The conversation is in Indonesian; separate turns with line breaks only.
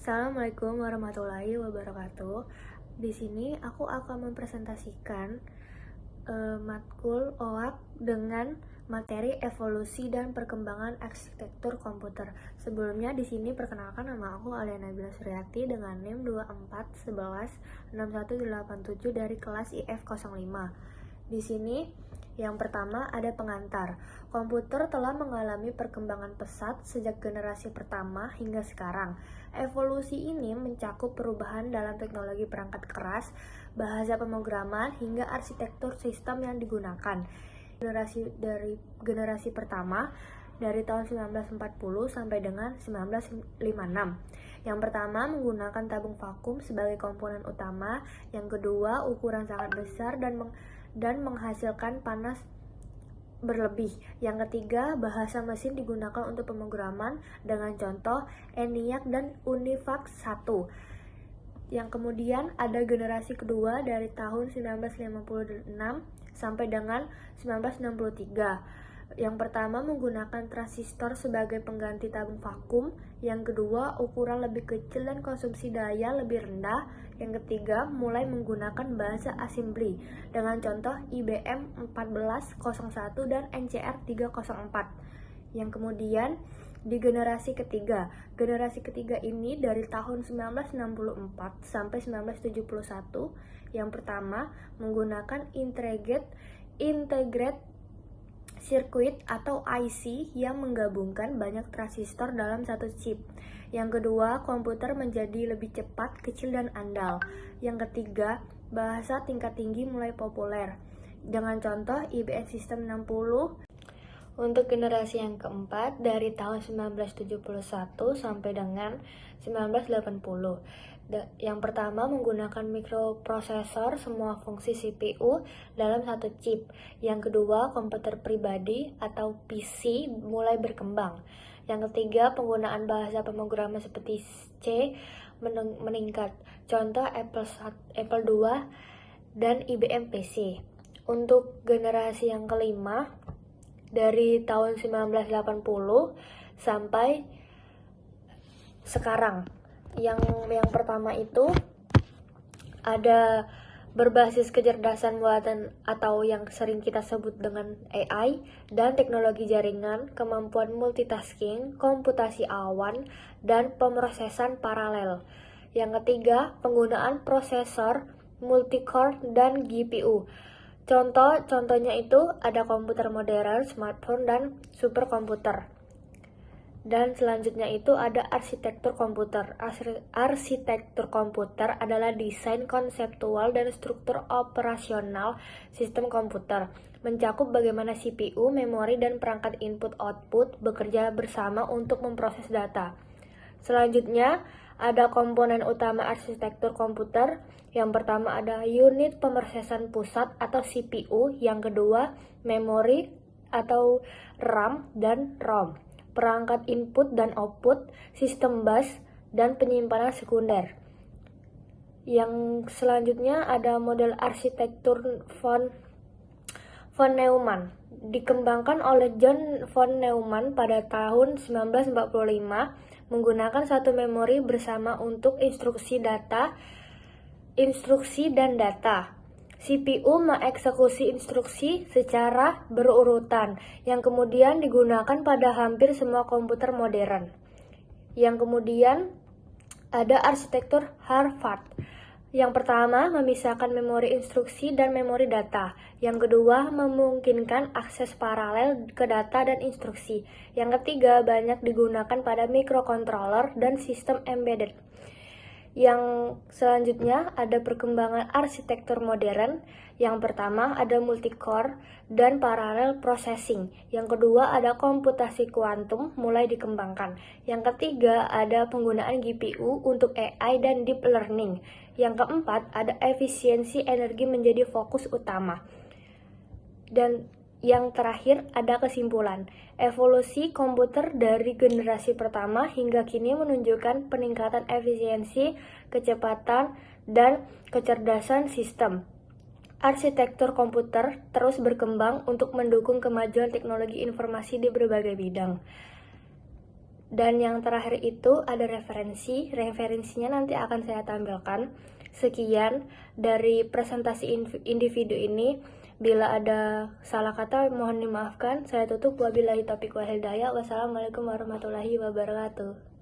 Assalamualaikum warahmatullahi wabarakatuh. Di sini aku akan mempresentasikan matkul OAK dengan materi evolusi dan perkembangan arsitektur komputer. Sebelumnya di sini perkenalkan, nama aku Alia Nabila Suryati dengan NIM 24116187 dari kelas IF05. Di sini yang pertama ada pengantar. Komputer telah mengalami perkembangan pesat sejak generasi pertama hingga sekarang. Evolusi ini mencakup perubahan dalam teknologi perangkat keras, bahasa pemrograman, hingga arsitektur sistem yang digunakan. Generasi pertama dari tahun 1940 sampai dengan 1956. Yang pertama menggunakan tabung vakum sebagai komponen utama, yang kedua ukuran sangat besar dan menghasilkan panas berlebih. Yang ketiga, bahasa mesin digunakan untuk pemrograman dengan contoh ENIAC dan UNIVAC 1. Yang kemudian ada generasi kedua dari tahun 1956 sampai dengan 1963. Yang pertama menggunakan transistor sebagai pengganti tabung vakum, yang kedua ukuran lebih kecil dan konsumsi daya lebih rendah, yang ketiga mulai menggunakan bahasa assembly dengan contoh IBM 1401 dan NCR 304. Yang kemudian di generasi ketiga ini dari tahun 1964 sampai 1971. Yang pertama menggunakan integrate circuit atau IC yang menggabungkan banyak transistor dalam satu chip. Yang kedua, komputer menjadi lebih cepat, kecil, dan andal. Yang ketiga, bahasa tingkat tinggi mulai populer dengan contoh IBM System 60. Untuk generasi yang keempat dari tahun 1971 sampai dengan 1980. Yang pertama menggunakan mikroprosesor semua fungsi CPU dalam satu chip. Yang kedua, komputer pribadi atau PC mulai berkembang. Yang ketiga, penggunaan bahasa pemrograman seperti C meningkat. Contoh Apple II dan IBM PC. Untuk generasi yang kelima dari tahun 1980 sampai sekarang. Yang pertama itu ada berbasis kecerdasan buatan atau yang sering kita sebut dengan AI dan teknologi jaringan, kemampuan multitasking, komputasi awan, dan pemrosesan paralel. Yang ketiga, penggunaan prosesor multicore dan GPU. Contohnya itu ada komputer modern, smartphone, dan superkomputer. Dan selanjutnya itu ada arsitektur komputer. Arsitektur komputer adalah desain konseptual dan struktur operasional sistem komputer. Mencakup bagaimana CPU, memori, dan perangkat input-output bekerja bersama untuk memproses data. Selanjutnya ada komponen utama arsitektur komputer. Yang pertama ada unit pemrosesan pusat atau CPU. Yang kedua memori atau RAM dan ROM, perangkat input dan output, sistem bus, dan penyimpanan sekunder. Yang selanjutnya ada model arsitektur von Neumann. Dikembangkan oleh John von Neumann pada tahun 1945 menggunakan satu memori bersama untuk instruksi dan data. CPU mengeksekusi instruksi secara berurutan, yang kemudian digunakan pada hampir semua komputer modern. Yang kemudian ada arsitektur Harvard. Yang pertama, memisahkan memori instruksi dan memori data. Yang kedua, memungkinkan akses paralel ke data dan instruksi. Yang ketiga, banyak digunakan pada microcontroller dan sistem embedded. Yang selanjutnya ada perkembangan arsitektur modern. Yang pertama ada multicore dan parallel processing. Yang kedua ada komputasi kuantum mulai dikembangkan. Yang ketiga ada penggunaan GPU untuk AI dan deep learning. Yang keempat ada efisiensi energi menjadi fokus utama. Dan yang terakhir ada kesimpulan. Evolusi komputer dari generasi pertama hingga kini menunjukkan peningkatan efisiensi, kecepatan, dan kecerdasan sistem. Arsitektur komputer terus berkembang untuk mendukung kemajuan teknologi informasi di berbagai bidang. Dan yang terakhir itu ada referensinya nanti akan saya tampilkan. Sekian dari presentasi individu ini. Bila ada salah kata mohon dimaafkan. Saya tutup, wabillahi taufiq wal hidayah. Wassalamualaikum warahmatullahi wabarakatuh.